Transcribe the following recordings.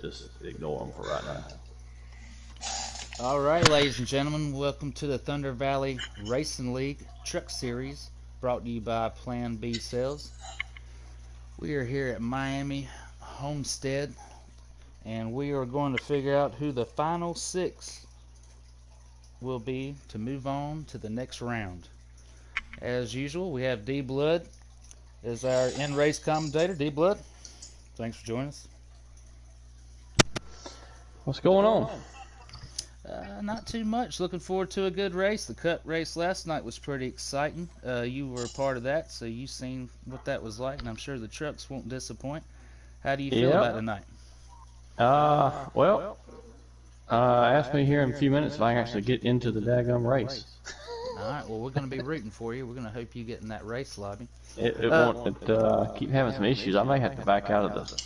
Just ignore them for right now. All right, ladies and gentlemen, welcome to the Thunder Valley Racing League Truck Series, brought to you by Plan B Sales. We are here at Miami Homestead, and we are going to figure out who the final six will be to move on to the next round. As usual, we have D Blood as our in-race commentator. D Blood, thanks for joining us. What's going on? Not too much. Looking forward to a good race. The Cup race last night was pretty exciting. You were a part of that, so you've seen what that was like, and I'm sure the trucks won't disappoint. How do you feel about tonight? Ask me here in a few minutes if I can actually get into the daggum race. All right, well, we're going to be rooting for you. We're going to hope you get in that race lobby. It won't keep having some issues. I may have to back out of the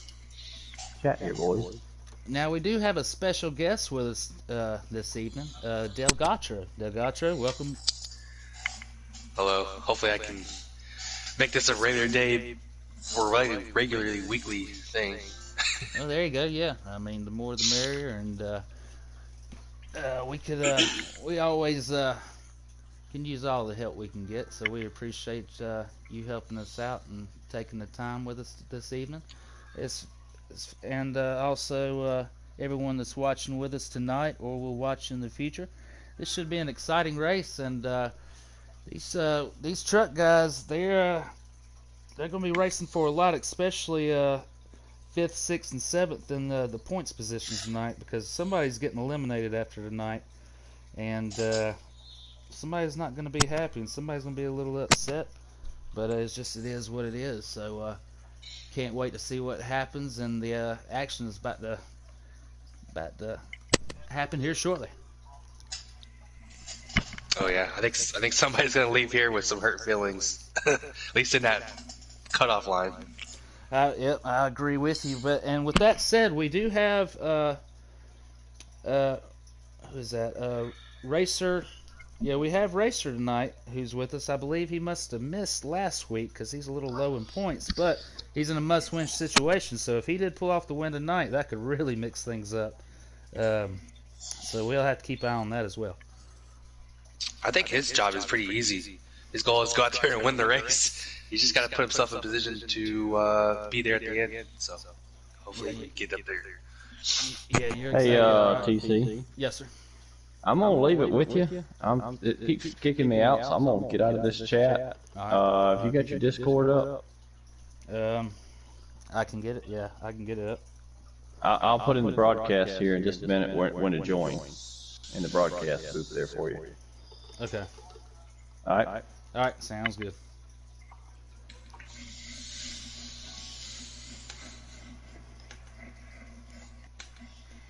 chat here, boys. Now, we do have a special guest with us this evening, Delgatro. Delgatro, welcome. Hello. Hopefully I can make this a regular day or regularly weekly thing. Oh, there you go. Yeah, I mean, the more the merrier, and we always can use all the help we can get. So we appreciate you helping us out and taking the time with us this evening. Also everyone that's watching with us tonight or will watch in the future. This should be an exciting race, and these truck guys, they're going to be racing for a lot, especially 5th, 6th, and 7th in the points positions tonight, because somebody's getting eliminated after tonight, and somebody's not going to be happy, and somebody's going to be a little upset, but it is what it is. So can't wait to see what happens, and the action is about to happen here shortly. Oh yeah, I think somebody's gonna leave here with some hurt feelings, at least in that cutoff line. Yep, I agree with you. And with that said, we do have who's that? Racer. Yeah, we have Racer tonight, who's with us. I believe he must have missed last week because he's a little low in points, but he's in a must-win situation. So if he did pull off the win tonight, that could really mix things up. So we'll have to keep an eye on that as well. I think his job is pretty easy. His goal is to go out there and win the race. He's just got to put himself in position to be there at the end. So hopefully he can get up there. Yeah, you're exactly Hey, TC. Yes, sir. I'm gonna leave it with you. It keeps kicking me out, so I'm gonna get out of this chat. If you got your Discord up, I can get it. Yeah, I can get it up. I'll put in the broadcast here in just a minute when to join in the broadcast group there for you. Okay. All right. All right. Sounds good.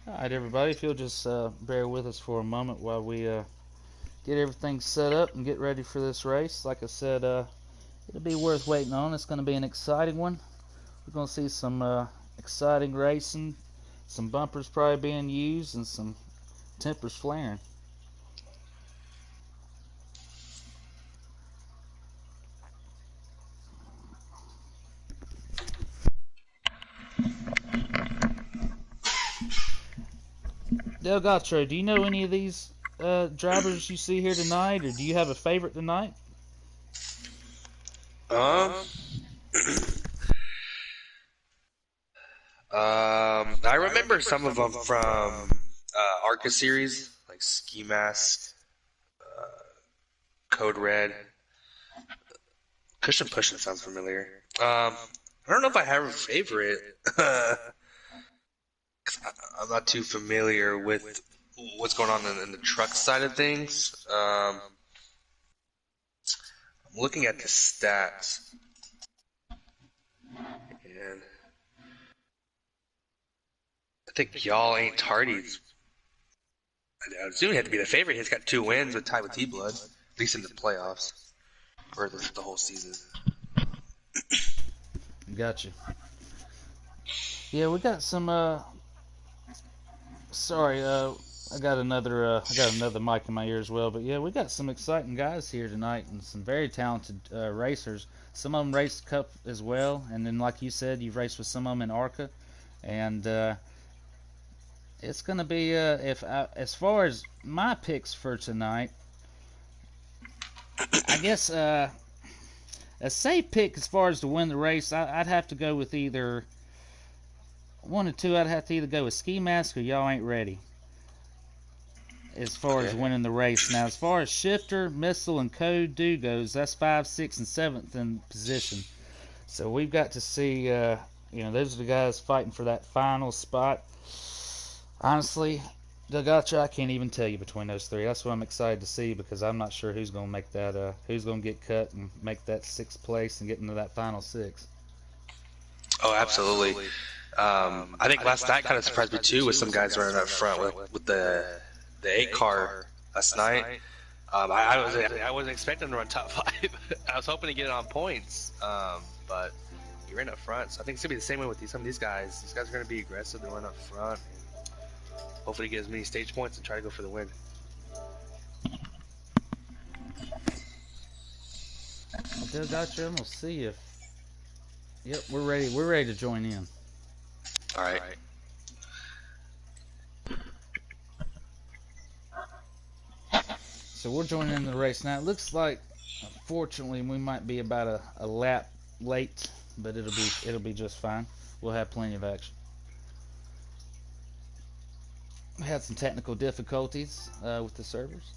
All right, everybody. If you'll just bear with us for a moment while we get everything set up and get ready for this race. Like I said, it'll be worth waiting on. It's going to be an exciting one. We're going to see some exciting racing, some bumpers probably being used, and some tempers flaring. Delgatro, do you know any of these drivers you see here tonight, or do you have a favorite tonight? I remember some of them from Arca series, like Ski Mask, Code Red. Cushion Pushing sounds familiar. I don't know if I have a favorite. I'm not too familiar with what's going on in the truck side of things. I'm looking at the stats, and I think Y'all Ain't Tardies. I assume he had to be the favorite. He's got 2 wins with tied with T-Blood, at least in the playoffs, or the whole season. Gotcha. Yeah, we got some. Sorry, I got another mic in my ear as well. But yeah, we got some exciting guys here tonight and some very talented racers. Some of them raced Cup as well, and then like you said, you've raced with some of them in ARCA, and it's going to be as far as my picks for tonight, I guess a safe pick as far as to win the race, I'd have to go with either one or two. I'd have to either go with Ski Mask or Y'all Ain't Ready as far as winning the race. Now, as far as Shifter, Missile, and Code Do goes, that's 5, 6, and 7th in position. So we've got to see, those are the guys fighting for that final spot. Honestly, Delgacho, I can't even tell you between those three. That's what I'm excited to see, because I'm not sure who's going to make that, who's going to get cut and make that 6th place and get into that final 6. Oh, absolutely. I think last night kind of surprised me too, with some guys running up front with the 8 car last night. I wasn't expecting to run top 5. I was hoping to get it on points, but he ran up front. So I think it's gonna be the same way with some of these guys. These guys are gonna be aggressive. They run up front. Hopefully, get as many stage points and try to go for the win. Delgacho, I'm gonna see if. Yep, we're ready. We're ready to join in. All right. So we're joining in the race now. It looks like, unfortunately, we might be about a lap late, but it'll be just fine. We'll have plenty of action. We had some technical difficulties with the servers.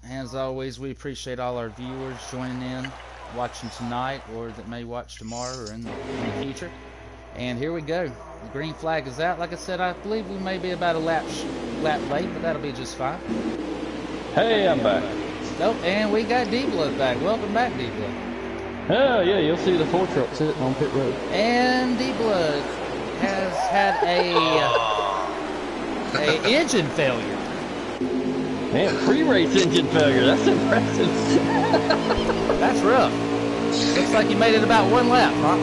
As always, we appreciate all our viewers joining in, watching tonight, or that may watch tomorrow or in the future. And here we go. The green flag is out. Like I said, I believe we may be about a lap late, but that'll be just fine. Hey, I'm back. Oh, and we got D-Blood back. Welcome back, D-Blood. Oh, yeah, you'll see the 4 truck sitting on pit road. And D-Blood has had a engine failure. Man, pre-race engine failure. That's impressive. That's rough. Looks like you made it about 1 lap, huh?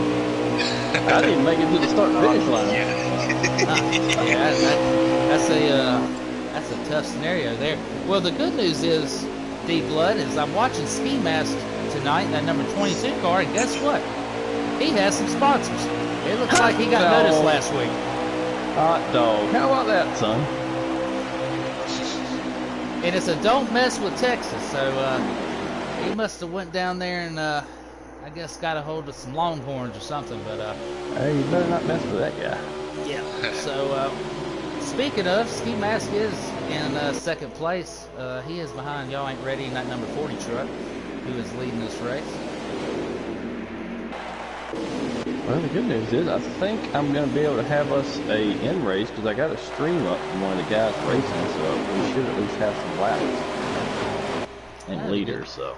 I didn't make it to the start-finish line. Yeah, that's a tough scenario there. Well, the good news is, D-Blood, is I'm watching Ski Mask tonight in that number 22 car, and guess what? He has some sponsors. It looks like he got noticed last week. Hot dog. How about that, son? And it's a Don't Mess with Texas, so he must have went down there and I guess got a hold of some Longhorns or something. But hey, you better not mess with that guy. Yeah. So speaking of, Ski Mask is in 2nd place. He is behind Y'all Ain't Ready in that number 40 truck, who is leading this race. Well, the good news is I think I'm going to be able to have us a in race, because I got a stream up from one of the guys racing, so we should at least have some laps and leaders. So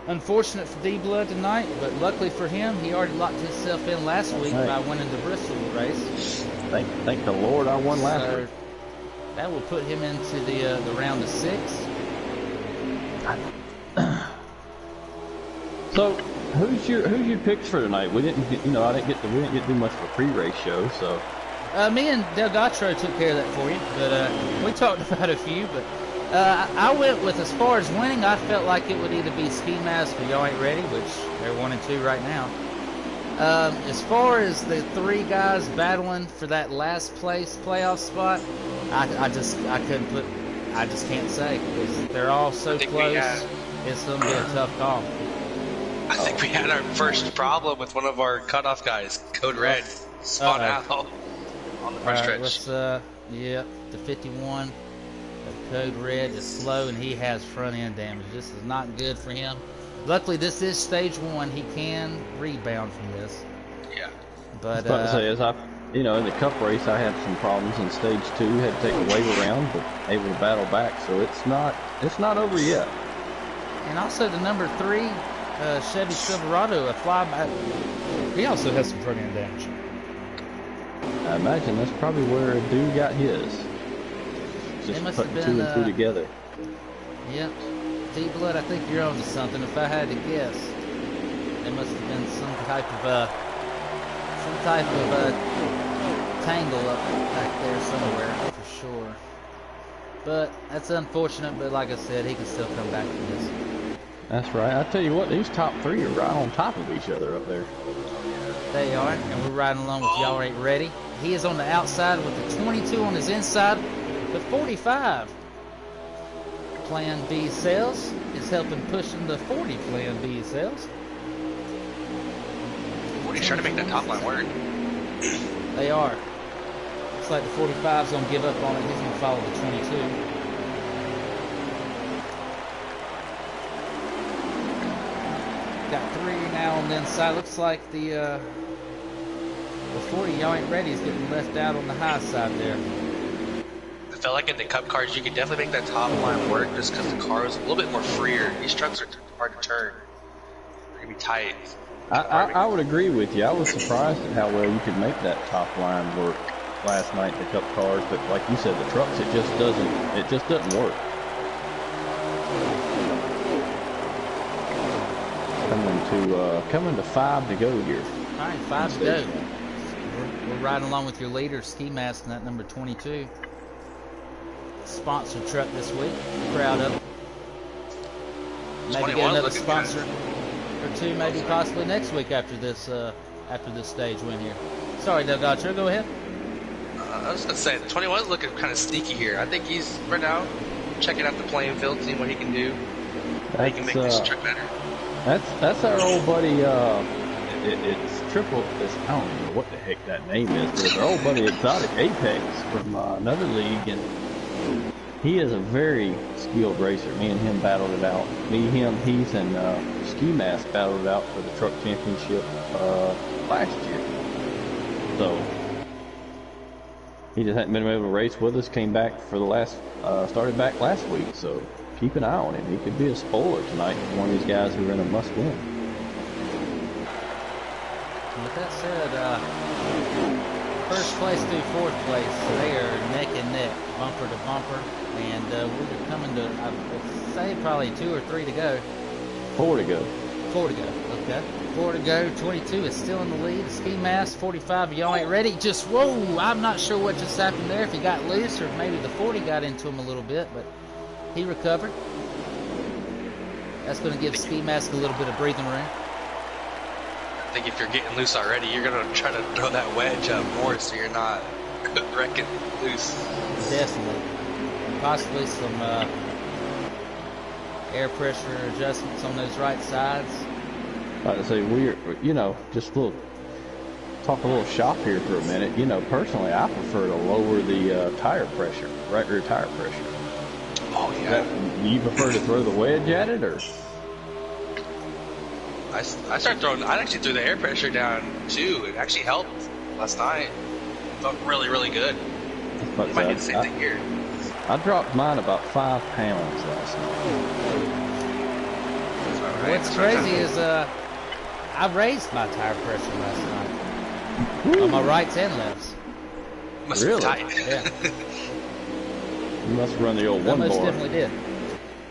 unfortunate for D-Blood tonight, but luckily for him, he already locked himself in last week by winning the Bristol race. Thank the Lord I won last week. That will put him into the round of 6. So, who's your picks for tonight? We didn't get, we didn't get to do much of a pre-race show, so. Me and Delgacho took care of that for you, but we talked about a few. But I went with, as far as winning, I felt like it would either be Ski Mask or Y'all Ain't Ready, which they're 1 and 2 right now. As far as the 3 guys battling for that last place playoff spot, I just can't say, because they're all so close. It's going to be a tough call. I think we had our first problem with one of our cutoff guys, Code Red, spun out on the first stretch. The 51 of Code Red is slow, and he has front end damage. This is not good for him. Luckily, this is stage 1. He can rebound from this. Yeah. I But was about to say, as in the cup race, I had some problems in stage 2. Had to take a wave around, but able to battle back. So it's not over yet. And also the number 3. Chevy Silverado, a flyback. He also has some front end damage. I imagine that's probably where a dude got his. Just putting 2 and 2 together. Yep. D-Blood, I think you're onto something. If I had to guess, there must have been some type of tangle up back there somewhere for sure. But that's unfortunate. But like I said, he can still come back from this. That's right. I tell you what, these top three are right on top of each other up there. They are, and we're riding along with Y'all Ain't Ready. He is on the outside with the 22 on his inside. The 45 Plan B sales is helping pushing the 40 Plan B sales. 40's trying to make that top line work. They are. Looks like the 45's going to give up on it. He's going to follow the 22. Got 3 now on the inside. Looks like the 40, Y'all Ain't Ready, is getting left out on the high side there. I felt like in the Cup cars, you could definitely make that top line work just because the car was a little bit more freer. These trucks are hard to turn. They're going to be tight. I would agree with you. I was surprised at how well you could make that top line work last night in the Cup cars, but like you said, the trucks, it just doesn't work. Coming to 5 to go here. All right, 5 to go. We're riding along with your leader, Ski Mask, in that number 22. Sponsored truck this week. Proud of it. Maybe get another sponsor or two, maybe possibly next week after this stage win here. Sorry, Doug Archer, go ahead. I was gonna say 21 is looking kind of sneaky here. I think he's right now checking out the playing field, seeing what he can do. How he can make this truck better. That's our old buddy. It's triple. I don't know what the heck that name is, but it's our old buddy Exotic Apex from another league, and he is a very skilled racer. Me and him battled it out. He's and Ski Mask battled it out for the truck championship last year. So he just hadn't been able to race with us. Came back for the started back last week. So keep an eye on him. He could be a spoiler tonight. One of these guys who are in a must win. With that said, first place through 4th place, they are neck and neck, bumper to bumper, and we're coming to, I would say, probably 2 or 3 to go. 4 to go. 4 to go, okay. 4 to go, 22 is still in the lead. Ski Mask, 45, Y'all Ain't Ready. Just, whoa, I'm not sure what just happened there, if he got loose or maybe the 40 got into him a little bit, but he recovered. That's going to give Ski Mask a little bit of breathing room. I think if you're getting loose already, you're going to try to throw that wedge up more so you're not wrecking loose. Definitely. Possibly some air pressure adjustments on those right sides. Like I say, just talk a little shop here for a minute. Personally, I prefer to lower the tire pressure, right rear tire pressure. Oh, yeah. Do you prefer to throw the wedge at it, or? I actually threw the air pressure down too. It actually helped last night. Felt really, really good. You might do the same thing here. I dropped mine about 5 pounds last night. Right. What's crazy is I raised my tire pressure last night. Woo. On my rights and lefts. Must really? be tight. Yeah. You must run the old I 1 bar. most definitely did.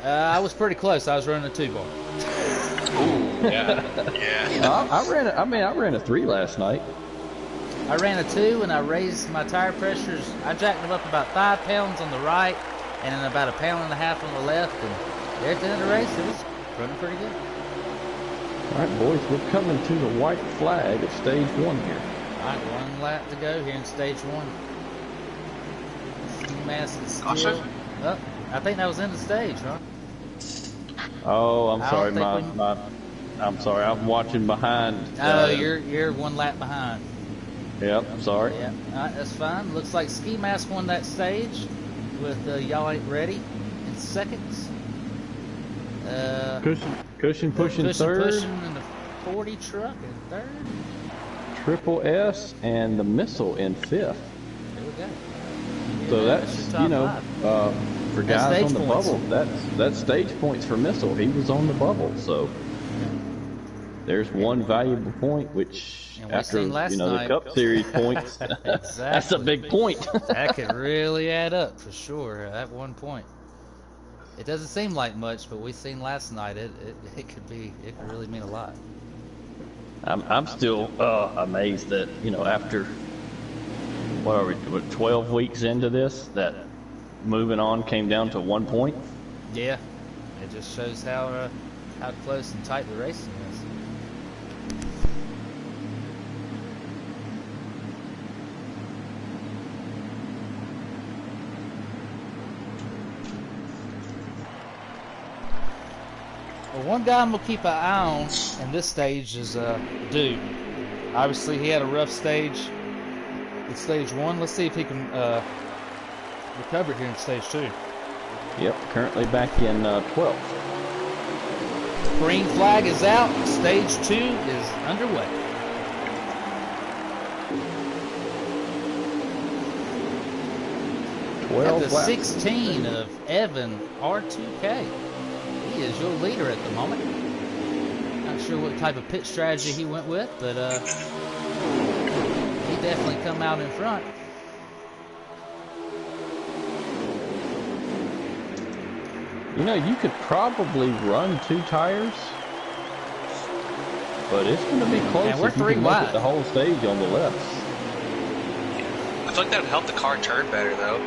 I was pretty close. I was running a 2 bar. Ooh, yeah. Yeah. I ran a 3 last night. I ran a 2 and I raised my tire pressures. I jacked them up about 5 pounds on the right and then about 1.5 pounds on the left. And there at the end of the race, it was running pretty good. All right, boys, we're coming to the white flag of stage 1 here. All right, 1 lap to go here in stage 1. Mask is still up. I think that was in the stage, huh? Oh, I'm sorry, I'm sorry. I'm watching behind. Oh, you're 1 lap behind. Yep, sorry. Yeah, all right, that's fine. Looks like Ski Mask won that stage with Y'all Ain't Ready in 2nd. Cushion pushing 3rd. Pushing in the 40 truck in 3rd. Triple S and the Missile in 5th. There we go. So that's, for guys on the bubble, that's stage points for Missile. He was on the bubble, so there's 1 valuable point, which after the Cup Series points, exactly. That's a big point. That could really add up for sure. At 1 point, it doesn't seem like much, but we seen last night it could really mean a lot. I'm still amazed that after 12 weeks into this, that moving on came down to 1 point. Yeah, it just shows how how close and tight the racing is. Well, one guy I'm going to keep an eye on in this stage is Dude. Obviously, he had a rough stage in stage 1. Let's see if he can recover here in stage 2. Yep, currently back in 12th. Green flag is out. Stage 2 is underway. At the 16 of Evan R2K. He is your leader at the moment. Not sure what type of pit strategy he went with, but he definitely come out in front. You know, you could probably run 2 tires, but it's going to be close. And we're if you 3 can make wide. it the whole stage on the left. I feel like that would help the car turn better, though.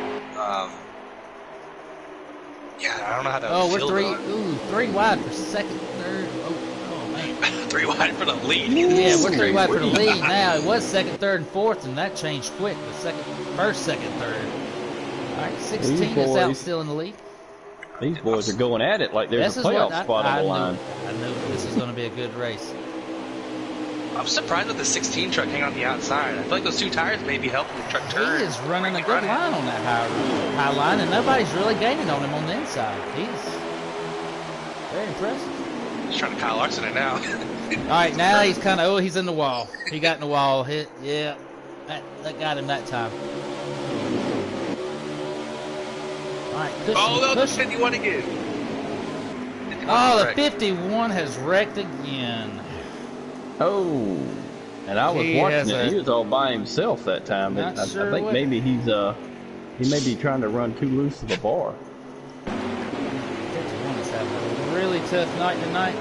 Yeah, I don't know how that would feel. We're 3 wide for second, third. Oh man. 3 wide for the lead. Yeah, we're 3 wide for the lead now. It was second, third, and fourth, and that changed quick. The first, second, third. All right, 16 is out still in the lead. These boys are going at it like there's a playoff spot on the line. I knew this is going to be a good race. I'm surprised with the 16 truck hanging on the outside. I feel like those 2 tires maybe helping the truck turn. He is running a good line on that high line, and nobody's really gaining on him on the inside. He's very impressive. He's trying to Kyle Larson it now. All right, now he's kind of, he's in the wall. He got in the wall. Yeah, that got him that time. All right, no, the 51 again. 51 the 51 has wrecked again. Oh, and I was watching it. He was all by himself that time. I think maybe he may be trying to run too loose of a bar. 51 is having a really tough night tonight.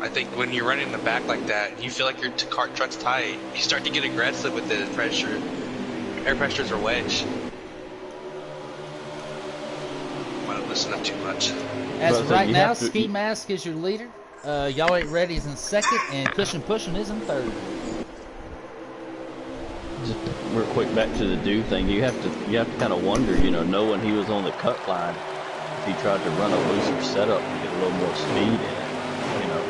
I think when you're running in the back like that, you feel like your truck's tight. You start to get aggressive with the pressure. Air pressures are wedge. Might have loosened up too much. As of right now, Ski Mask is your leader. Y'all Ain't Ready is in second, and Cushion Pushing is in third. Just real quick back to the Dude thing. You have to kind of wonder, you know, knowing he was on the cut line, if he tried to run a looser setup and get a little more speed in it, you know.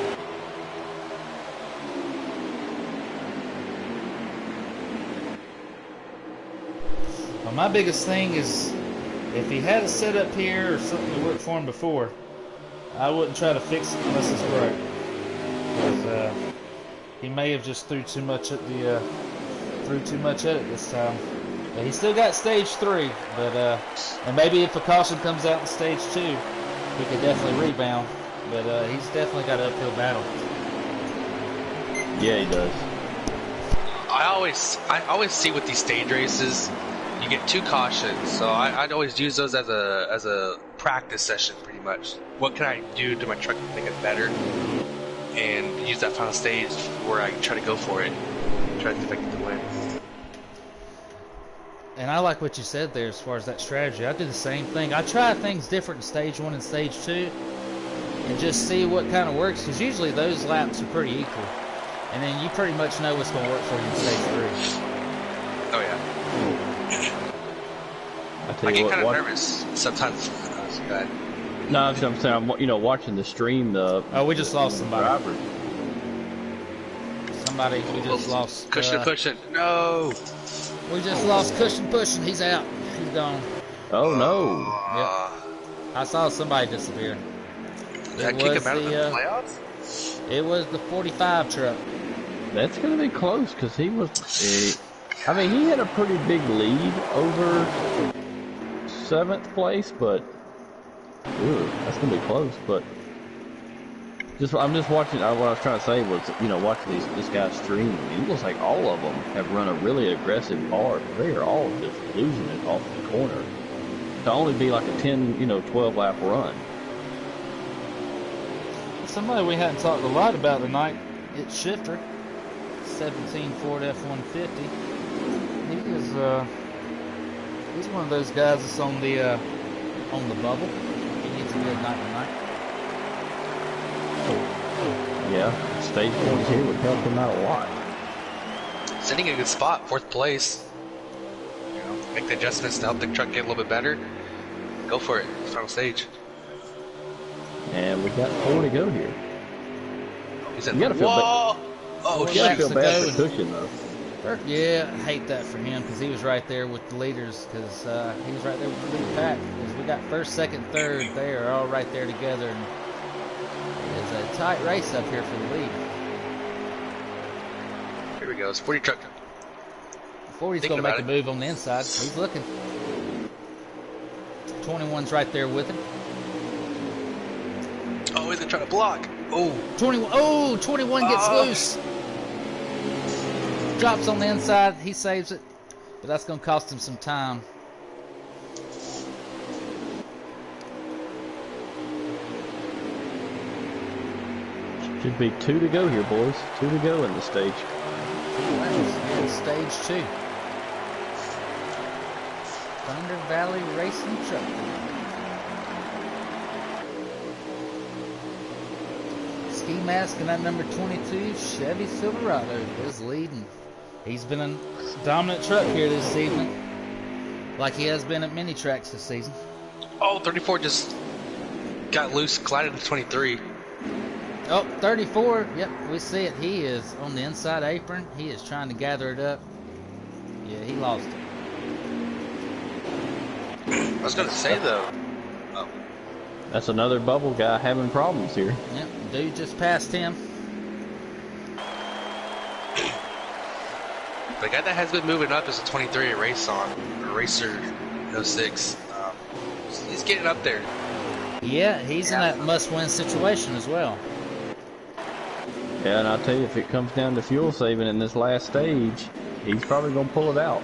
Well, my biggest thing is, if he had a setup here or something that worked for him before, I wouldn't try to fix it unless it's broke. Because he may have just threw too much at it this time. But he still got stage 3, but and maybe if a caution comes out in stage 2, he could definitely rebound. But he's definitely got an uphill battle. Yeah, he does. I always see with these stage races, you get 2 cautions, so I'd always use those as a practice session, pretty much. What can I do to my truck to make it better, and use that final stage where I try to go for it, try to see if I get the win. And I like what you said there as far as that strategy. I do the same thing. I try things different in stage 1 and stage 2, and just see what kind of works, because usually those laps are pretty equal, and then you pretty much know what's going to work for you in stage 3. Oh yeah. I get kind of nervous sometimes. No, I'm saying, I'm watching the stream. We just lost somebody. We just lost. Cushion Pushing. No. We just lost Cushion Pushing. He's out. He's gone. Oh no. Yep. I saw somebody disappear. Did that kick him out of the playoffs? It was the 45 truck. That's going to be close because he was. I mean, he had a pretty big lead over 7th place, but that's gonna be close. But I'm just watching. What I was trying to say was, watching this guy stream. It looks like all of them have run a really aggressive bar. They are all just losing it off the corner. To only be like a 10, 12 lap run. Somebody we hadn't talked a lot about tonight. It's Shifter, 17 Ford F-150. He's one of those guys that's on the bubble. needs a good night tonight. Yeah, stage points here would help him out a lot. Sitting in a good spot, 4th place. You know, make the adjustments to help the truck get a little bit better. Go for it. Final stage. And we've got 4 to go here. He's in. You gotta feel Whoa! Oh, You gotta shoot. feel bad for pushing though. Yeah, I hate that for him because he was right there with the leaders because he was right there with the lead pack because we got 1st, 2nd, 3rd. They are all right there together. And it's a tight race up here for the lead. Here we go. Sporty truck. 40's going to make a move on the inside. He's looking. 21's right there with him. Oh, he's going to try to block. Oh. 21. Oh, 21 gets loose. Drops on the inside. He saves it. But that's going to cost him some time. Should be 2 to go here, boys. 2 to go in the stage. In stage 2. Thunder Valley Racing Truck. Ski mask in that number 22 Chevy Silverado is leading. He's been a dominant truck here this evening, like he has been at many tracks this season. Oh, 34 just got loose, collided into 23. Oh, 34, yep, we see it. He is on the inside apron. He is trying to gather it up. Yeah, he lost it. I was going to say, though. Oh. That's another bubble guy having problems here. Yep, dude just passed him. The guy that has been moving up is a 23 Racer 06. He's getting up there. Yeah, he's in that must-win situation as well. Yeah, and I'll tell you, if it comes down to fuel saving in this last stage, he's probably going to pull it out.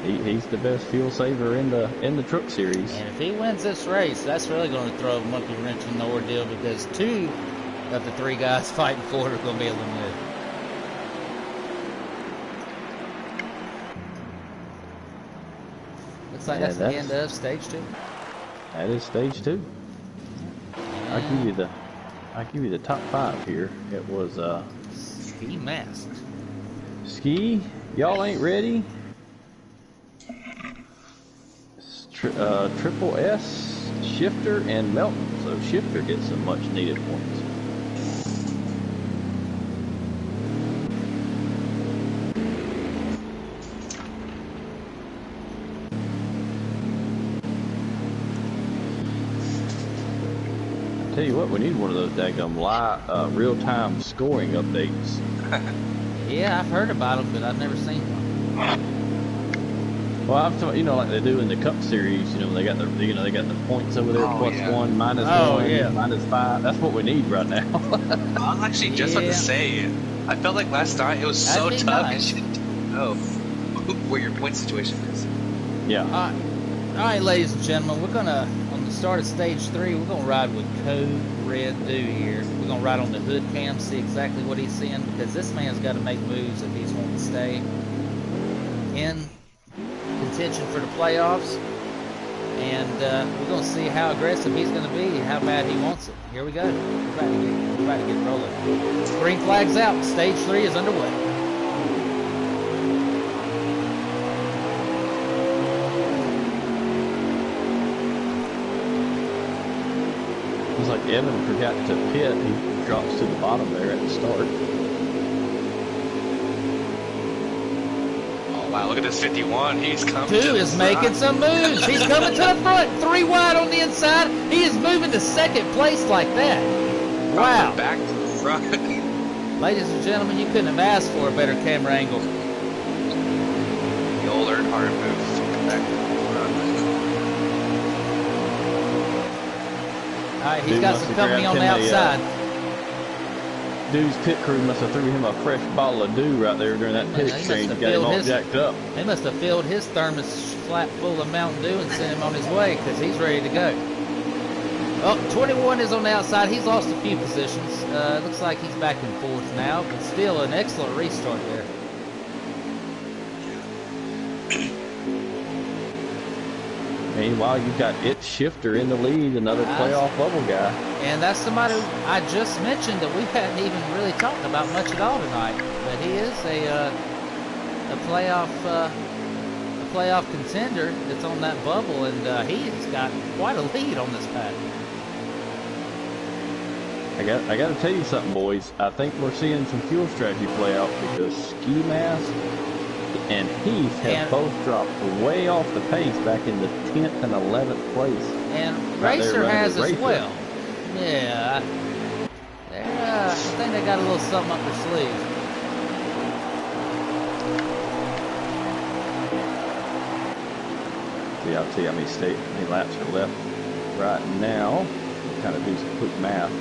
He's the best fuel saver in the truck series. And if he wins this race, that's really going to throw a monkey wrench in the ordeal because 2 of the 3 guys fighting for it are going to be eliminated. Looks like that's the end of stage 2. That is stage 2. I'll give you the top 5 here. It was Ski Mask. Ski, y'all ain't ready. Triple S, Shifter, and Melton. So Shifter gets some much needed points. I'll tell you what, we need one of those daggum live, real-time scoring updates. Yeah, I've heard about them, but I've never seen one. Well, I'm talking, like they do in the Cup Series. They got they got the points over there, +1, -1, -5. That's what we need right now. I was actually just about to say, I felt like last night it was so tough. Nice. You didn't know where your point situation is. Yeah. All right, ladies and gentlemen, we're gonna on the start of stage 3. We're gonna ride with Code Red Do here. We're gonna ride on the hood cam, see exactly what he's seeing because this man's got to make moves if he's wanting to stay in contention for the playoffs, and we're going to see how aggressive he's going to be, how bad he wants it. Here we go. We're about to get rolling. Green flag's out. Stage 3 is underway. Looks like Evan forgot to pit. He drops to the bottom there at the start. Wow, look at this 51. He's coming. 2 is making some moves. He's coming to the front. 3 wide on the inside. He is moving to 2nd place like that. Wow. Back to the front. Ladies and gentlemen, you couldn't have asked for a better camera angle. The old Earnhardt move. Back to the front. All right, he's got some company on the outside. Dude's pit crew must have threw him a fresh bottle of dew right there during that pit exchange and got him all jacked up. They must have filled his thermos flat full of Mountain Dew and sent him on his way because he's ready to go. Oh, 21 is on the outside. He's lost a few positions. Looks like he's back in 4th now, but still an excellent restart there. Meanwhile, you've got It's Shifter in the lead, another playoff bubble guy. And that's somebody I just mentioned that we hadn't even really talked about much at all tonight. But he is a playoff contender that's on that bubble, and he's got quite a lead on this pack. I got to tell you something, boys. I think we're seeing some fuel strategy play out because Ski Mask and Heath have both dropped way off the pace back in the 10th and 11th place. And Racer has as well. Yeah. I think they got a little something up their sleeve. See, I'll tell you how many laps are left right now. We'll kind of do some quick math.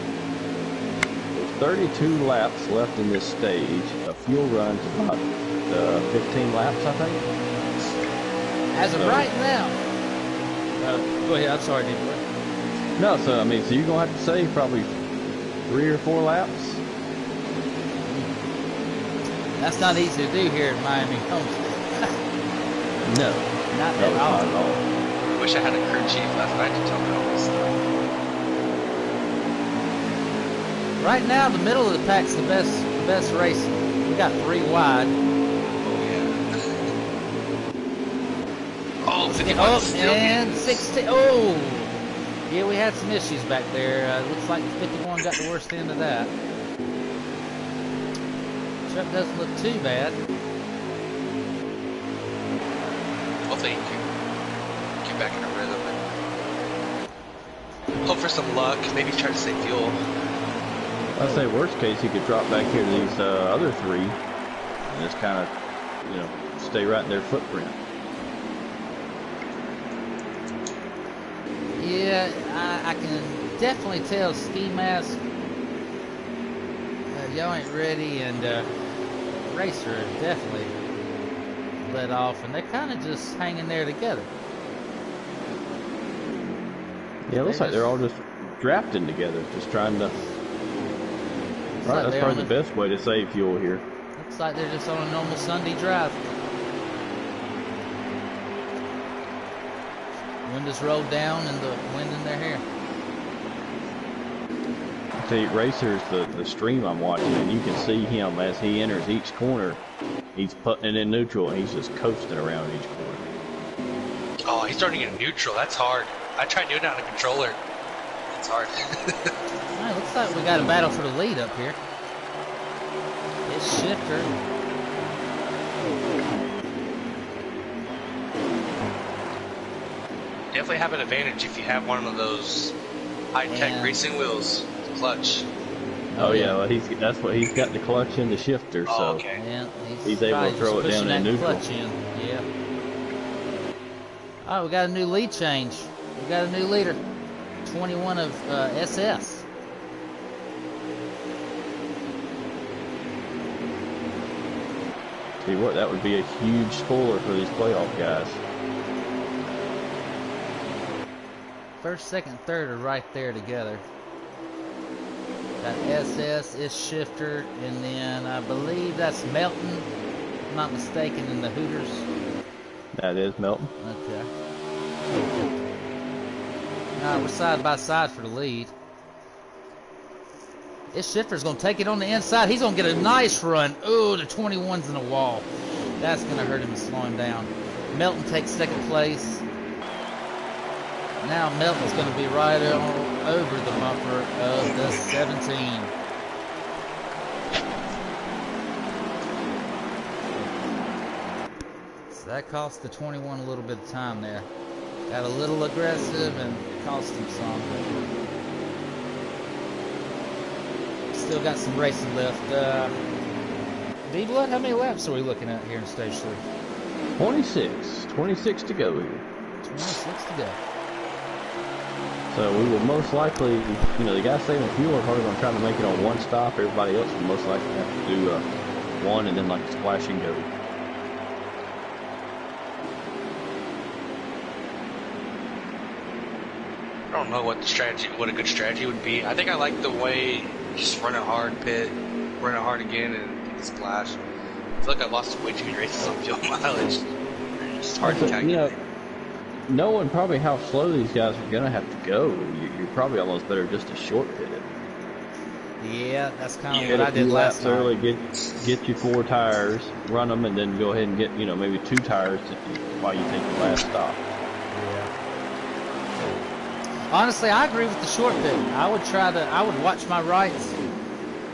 There's 32 laps left in this stage. A fuel run's about 15 laps, I think. As of right now. Go ahead, I'm sorry, D-Boy. No, so I mean, so you're gonna have to save probably 3 or 4 laps. That's not easy to do here at Miami Homestead. No, not at all. Not at all. I wish I had a crew chief last night to tell me all this stuff. Right now, the middle of the pack's the best racing. We got 3 wide. Oh, 51 and 16. Oh, yeah, we had some issues back there. Looks like 51 got the worst end of that. Truck doesn't look too bad. Hopefully you can get back in a rhythm and hope for some luck. Maybe try to save fuel. I'd say worst case, you could drop back here to these other 3 and just kind of, stay right in their footprint. Yeah, I can definitely tell Ski Mask, y'all ain't ready, and Racer definitely let off, and they're kind of just hanging there together. Yeah, it looks like they're all just drafting together, just trying to. Right, that's probably the best way to save fuel here. Looks like they're just on a normal Sunday drive. Windows rolled down and the wind in their hair. I tell you, Racer's the stream I'm watching, and you can see him as he enters each corner. He's putting it in neutral, and he's just coasting around each corner. Oh, he's starting in neutral. That's hard. I tried doing that on a controller. It's hard. Alright, looks like we got a battle for the lead up here. It's Shifter. Definitely have an advantage if you have one of those high-tech racing wheels, clutch. Oh yeah, well, he's got the clutch and the shifter, so okay. Yeah, he's able to throw it down in neutral. Clutch in. Yeah. All right, we got a new lead change. We got a new leader, 21 of SS. Tell you what, that would be a huge spoiler for these playoff guys. First, second, third are right there together. Got SS, is Shifter, and then I believe that's Melton, if I'm not mistaken, in the Hooters. That is Melton. Okay. Alright, we're side by side for the lead. This Shifter's going to take it on the inside. He's going to get a nice run. Ooh, the 21's in the wall. That's going to hurt him and slow him down. Melton takes second place. Now Melton's going to be right over the bumper of the 17. So that cost the 21 a little bit of time there. Got a little aggressive and cost him some. Still got some racing left. D-Blood, how many laps are we looking at here in stage 3? 26. 26 to go here. 26 to go. So we will most likely, the guys saving fuel are probably going to try to make it on one stop. Everybody else will most likely have to do one and then like a splash and go. I don't know what a good strategy would be. I think I like the way just run it hard, pit, run it hard again, and take a splash. I feel like I've lost way too many races on fuel mileage. It's hard to calculate. knowing probably how slow these guys are gonna have to go, you're probably almost better just to short pit it. Yeah, that's kind of Get what a I few did last laps night. early, get your 4 tires, run them, and then go ahead and get maybe 2 tires while you take your last stop. Honestly, I agree with the short pit. I would watch my rights,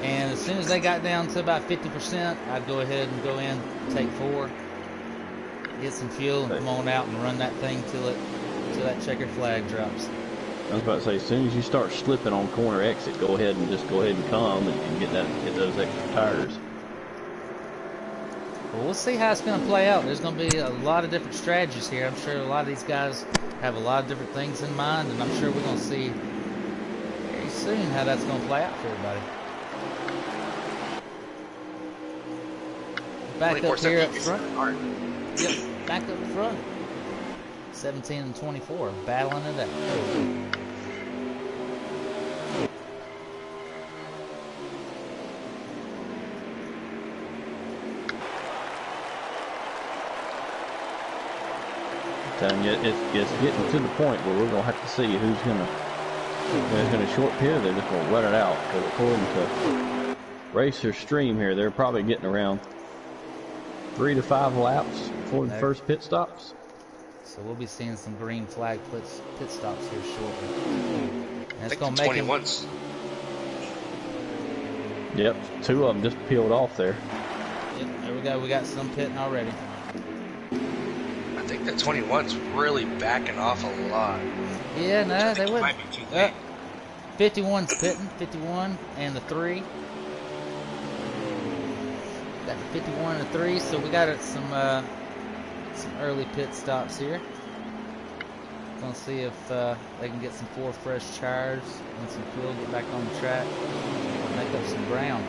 and as soon as they got down to about 50%, I'd go ahead and go in, take 4, get some fuel, and come on out and run that thing till that checkered flag drops. I was about to say, as soon as you start slipping on corner exit, go ahead and come and get those extra tires. Well, we'll see how it's going to play out. There's going to be a lot of different strategies here. I'm sure a lot of these guys have a lot of different things in mind, and I'm sure we're going to see very soon how that's going to play out for everybody. Back up here up front. Yep, back up front. 17 and 24, battling it out. Telling you, it's getting to the point where we're gonna have to see who's gonna short pit. They're just gonna run it out, because according to Racer Stream here, they're probably getting around 3 to 5 laps before the first pit stops. So we'll be seeing some green flag pit stops here shortly. And it's gonna the make 21s. Yep, 2 of them just peeled off there. Yep, there we go. We got some pitting already. I think the 21's really backing off a lot. Yeah, no, they would. Might be too late. 51's pitting, 51 and the 3. Got the 51 and the 3, so we got some early pit stops here. Gonna see if they can get some 4 fresh tires and some fuel, get back on the track, make up some ground.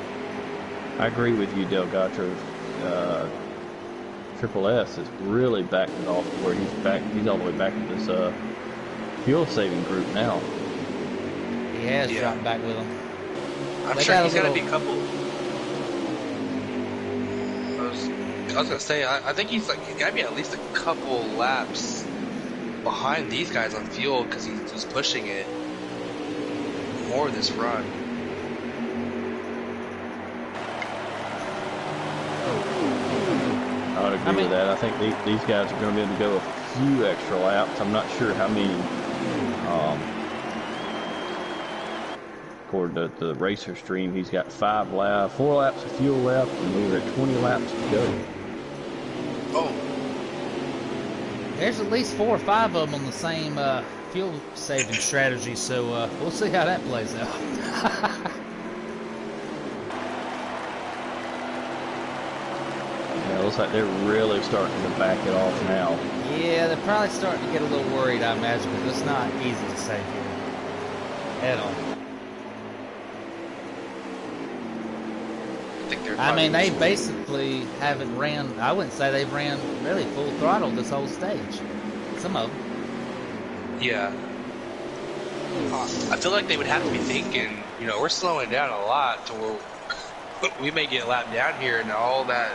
I agree with you, Delgato. Triple S has really backed it off to where he's all the way back to this fuel saving group now. He has dropped back with them. I'm sure he's got to be a couple. I was gonna say, I think he's got to be at least a couple laps behind these guys on fuel, because he's pushing it more this run. I would agree with that. I think these guys are going to be able to go a few extra laps. I'm not sure how many. According to the Racer Stream, he's got 4 laps of fuel left, and we're at 20 laps to go. Oh. There's at least 4 or 5 of them on the same fuel saving strategy, so we'll see how that plays out. Yeah, it looks like they're really starting to back it off now. Yeah, they're probably starting to get a little worried, I imagine, because it's not easy to save here at all. I mean, they basically haven't ran, I wouldn't say they've ran really full throttle this whole stage. Some of them. Yeah. I feel like they would have to be thinking, we're slowing down a lot to where we may get lapped down here, and all that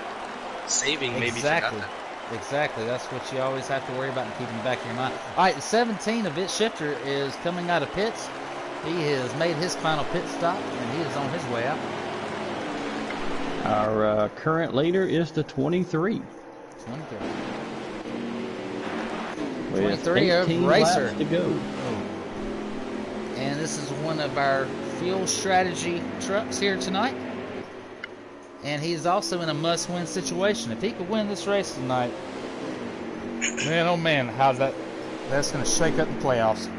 saving maybe for nothing. Exactly. That's what you always have to worry about and keep in the back of your mind. All right, 17 of It Shifter is coming out of pits. He has made his final pit stop, and he is on his way out. Our current leader is the 23. 23 of Racer. To go. And this is one of our fuel strategy trucks here tonight. And he's also in a must-win situation. If he could win this race tonight, man, oh man, how's that's going to shake up the playoffs.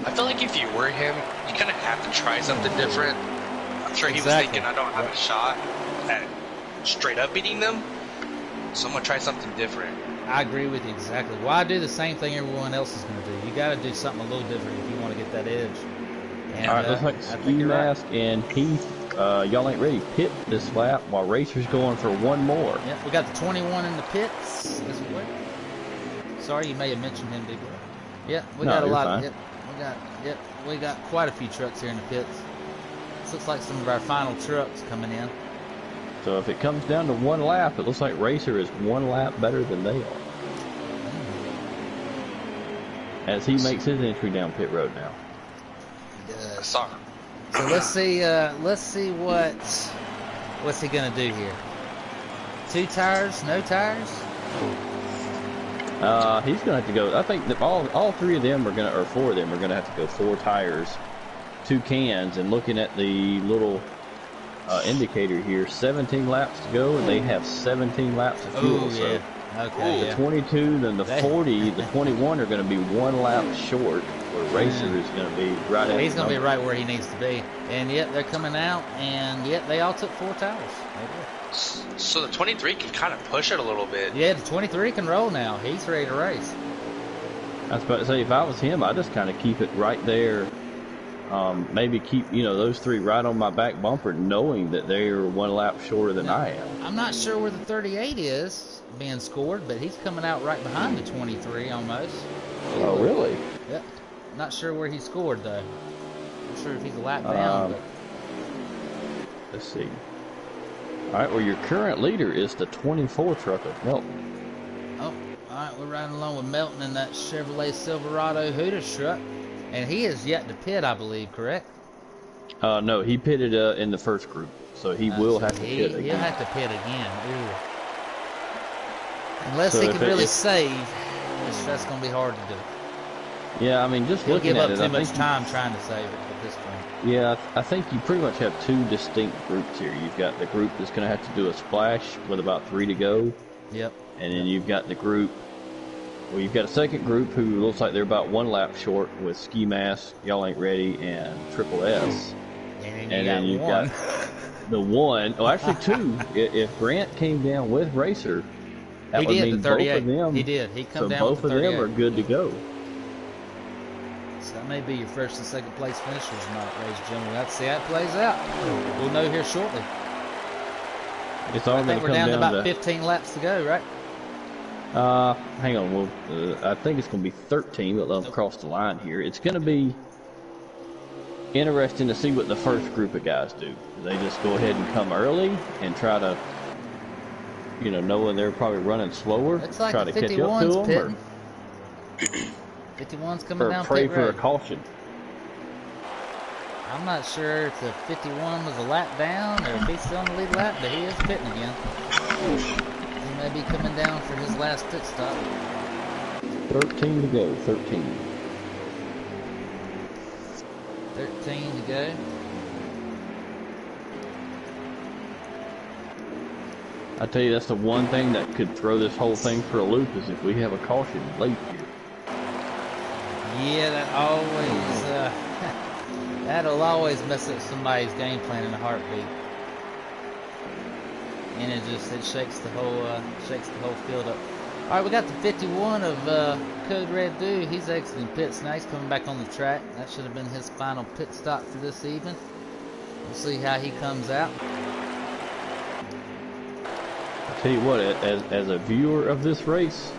I feel like if you were him, you kind of have to try something different. I'm sure he was thinking, I don't have a shot at straight up beating them, so I'm going to try something different. I agree with you exactly. Why do the same thing everyone else is going to do? You got to do something a little different if you want to get that edge. And, all right, looks like Ski Mask and Heath, y'all ain't ready. Pit this lap while Racer's going for one more. Yep, we got the 21 in the pits as well. Sorry, you may have mentioned him, big boy. Yeah, we got a lot of. We got quite a few trucks here in the pits. This looks like some of our final trucks coming in. So if it comes down to one lap, it looks like Racer is one lap better than they are. as he makes his entry down pit road now. Sorry. So let's see what's he gonna do here. 2 tires, no tires? He's gonna have to go. I think that all 3 of them are gonna, or 4 of them are gonna have to go 4 tires, 2 cans, and looking at the little indicator here, 17 laps to go, and they have 17 laps of fuel. Oh, yeah. Okay, the 22, then the 40, the 21 are going to be 1 lap short, where Racer is going to be right at. He's going to be right where he needs to be. And yet they're coming out, and yet they all took 4 tires. So the 23 can kind of push it a little bit. Yeah, the 23 can roll now. He's ready to race. I was about to say, if I was him, I'd just kind of keep it right there. Maybe keep, those 3 right on my back bumper, knowing that they're 1 lap shorter than I am. I'm not sure where the 38 is being scored, but he's coming out right behind the 23 almost. Oh, really? Yep. Not sure where he scored, though. Not sure if he's a lap down. But... Let's see. All right, well, your current leader is the 24 truck of Melton. Oh, all right, we're riding along with Melton in that Chevrolet Silverado Hooters truck. And he is yet to pit, I believe, correct? No, he pitted in the first group, so he will have to pit again. He'll have to pit again. Ooh. Unless So he can really save, which that's going to be hard to do. Yeah, I mean, just He'll looking give at up it, too much time trying to save it at this point. Yeah, I think you pretty much have 2 distinct groups here. You've got the group that's going to have to do a splash with about 3 to go. Yep. And then you've got the group. Well, you've got a second group who looks like they're about 1 lap short with Ski Mask, Y'all Ain't Ready, and Triple S. And then you've got the 1. Oh, actually 2. If Grant came down with Racer, that would mean both of them. He did. He come down both with of them are good to go. So that may be your first and second place finishers tonight, ladies and gentlemen. Let's see how it plays out. We'll know here shortly. It's all I think we're down to about 15 laps to go, right? Hang on. Well, I think it's going to be 13, but they'll cross the line here. It's going to be interesting to see what the first group of guys do. They just go ahead and come early and try to, knowing they're probably running slower, Looks like try to catch up to them, 51's coming down pray pit for road. a caution. I'm not sure if the 51 was a lap down or if he's still on the lead lap, but he is pitting again. He may be coming down for his last pit stop. 13 to go. 13 to go. I tell you, that's the one thing that could throw this whole thing for a loop is if we have a caution late here. Yeah, that'll always mess up somebody's game plan in a heartbeat. And it shakes the whole field up. All right, we got the 51 of Code Red Dude. He's exiting pits now. He's coming back on the track. That should have been his final pit stop for this evening. We'll see how he comes out. I tell you what, as a viewer of this race,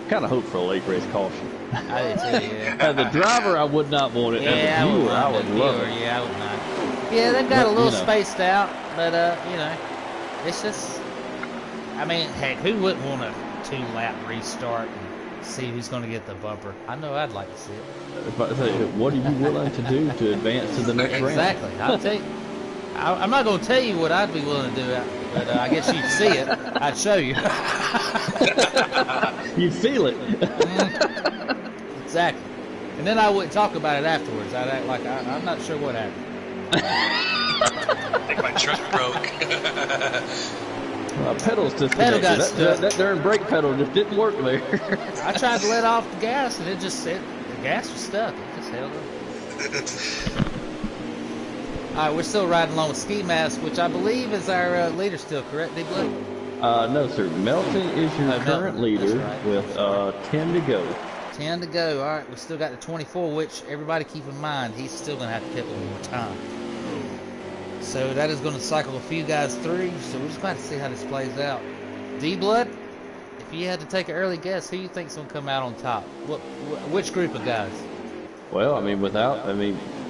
kind of hope for a late race caution. I do too, yeah. As a driver, I would not want it. Yeah, as a viewer, I would love it. Yeah, I would not. Yeah, they got a little spaced out, but it's just. I mean, heck, who wouldn't want a 2-lap restart and see who's going to get the bumper? I know I'd like to see it. If I say, what are you willing to do to advance to the next round? Exactly. I'll tell you. I'm not going to tell you what I'd be willing to do, but I guess you'd see it. I'd show you. You feel it. Exactly. And then I wouldn't talk about it afterwards. I'd act like I'm not sure what happened. I think my truck broke. Pedals disconnected. Pedal got stuck. That darn brake pedal just didn't work there. I tried to let off the gas, and the gas was stuck. It just held up. All right, we're still riding along with Ski Mask, which I believe is our leader still, correct, D-Blood? No, sir. Melton is your current leader with 10 to go. 10 to go. All right, we still got the 24, which everybody keep in mind, he's still going to have to pit one more time. So that is going to cycle a few guys through, so we're just going to see how this plays out. D-Blood, if you had to take an early guess, who you think's going to come out on top? Which group of guys? Well,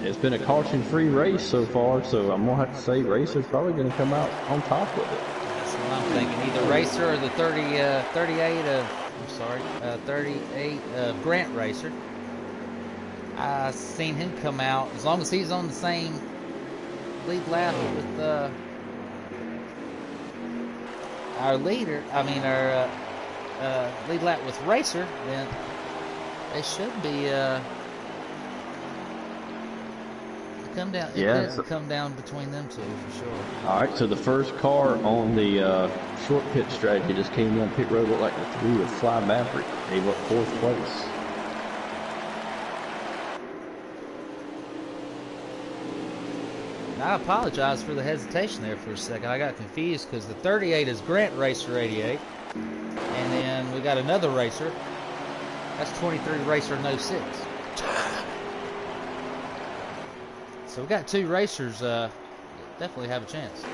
it's been a caution-free race so far, so I'm going to have to say Racer's probably going to come out on top with it. That's what I'm thinking. Either Racer or the 38 of I'm sorry, 38 Grant Racer. I seen him come out, as long as he's on the same lead lap with our leader, our lead lap with Racer, then they should be come down. Yeah, It could come down between them two for sure. All right, so the first car on the short pit strategy just came down pit road, looked like the 3 of Fly Maverick, gave up 4th place. And I apologize for the hesitation there for a second. I got confused because the 38 is Grant Racer 88, and then we got another racer. That's 23 Racer No 6. So we got 2 racers. Definitely have a chance.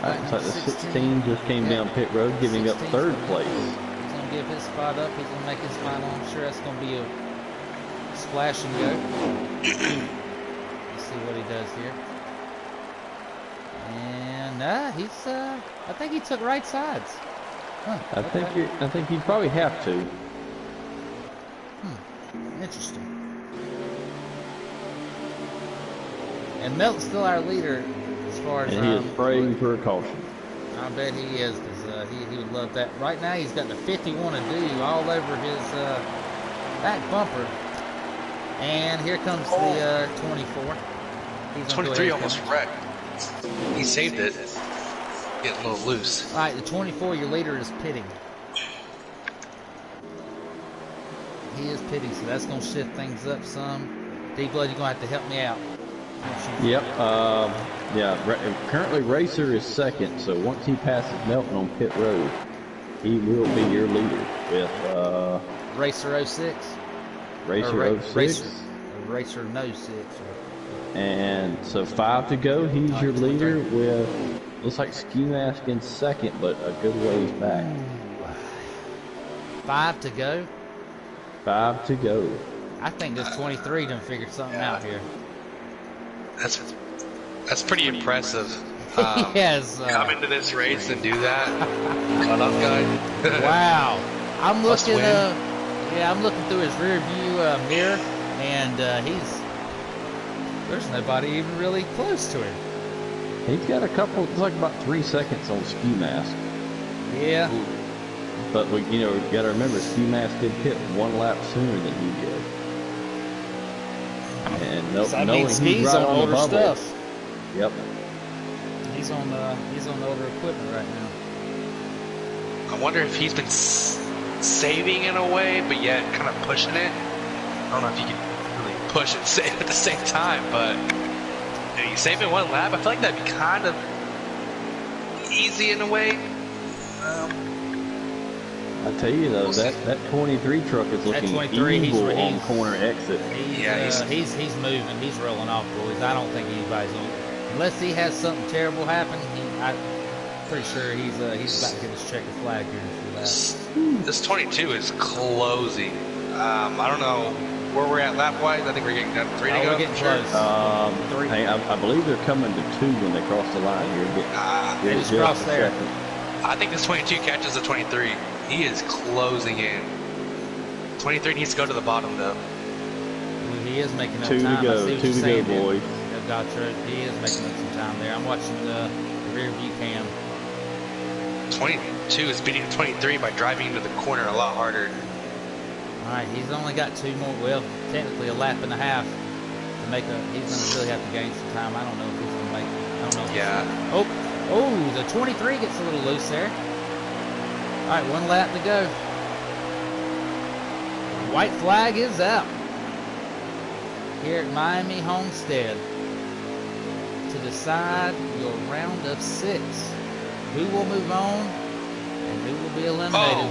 All right, so the 16 just came down pit road, giving up 3rd place. He's going to give his spot up. He's going to make his final. I'm sure that's going to be a splash and go. Let's see what he does here. And he's, I think he took right sides. Huh, I think you'd probably have to. Interesting. And Melton's still our leader as far as. And he is praying for a caution. I bet he is, because he would love that. Right now, he's got the 51 to do all over his back bumper. And here comes the 24. 23 almost wrecked. He saved it. Getting a little loose. All right, the 24, your leader is pitting. He is pitting, so that's going to shift things up some. D-Blood, you're going to have to help me out. Yep. Yeah. Currently, Racer is 2nd. So once he passes Melton on pit road, he will be your leader with Racer 06. Racer 06. Racer No 6. And so 5 to go. He's your leader with looks like Ski Mask in 2nd, but a good ways back. 5 to go. 5 to go. I think this 23 done figured something out here. That's pretty impressive. Yes. Come into this race and do that. Cut up guy. Wow. I'm looking. I'm looking through his rear view mirror, and there's nobody even really close to him. He's got a couple. It's like about 3 seconds on Ski Mask. Yeah. But we, got to remember, Ski Mask did hit 1 lap sooner than he did. And knowing he's right on on older the bubble. stuff. Yep. He's on older equipment right now. I wonder if he's been saving in a way, but yet kind of pushing it. I don't know if you can really push and save at the same time, but you save in 1 lap. I feel like that'd be kind of easy in a way. I tell you though, that 23 truck is looking evil on corner exit. He's moving. He's rolling off, boys. I don't think anybody's on. Unless he has something terrible happen, I'm pretty sure he's about to get his checkered flag here in a few laps. This 22 is closing. I don't know where we're at lap wise. I think we're getting down to 3 to go. We're getting close. 3. Hey, I believe they're coming to 2 when they cross the line here. They just crossed there. I think this 22 catches the 23. He is closing in. 23 needs to go to the bottom though. He is making up 2 time. to go. 2 to go, boys. Gotcha. He is making up some time there. I'm watching the rear view cam. 22 is beating 23 by driving into the corner a lot harder. Alright, he's only got 2 more, well, technically a lap and a half to make he's going to really have to gain some time. I don't know if he's going to make, I don't know. Yeah. Oh, the 23 gets a little loose there. Alright, 1 lap to go. White flag is out here at Miami Homestead to decide your round of 6. Who will move on and who will be eliminated?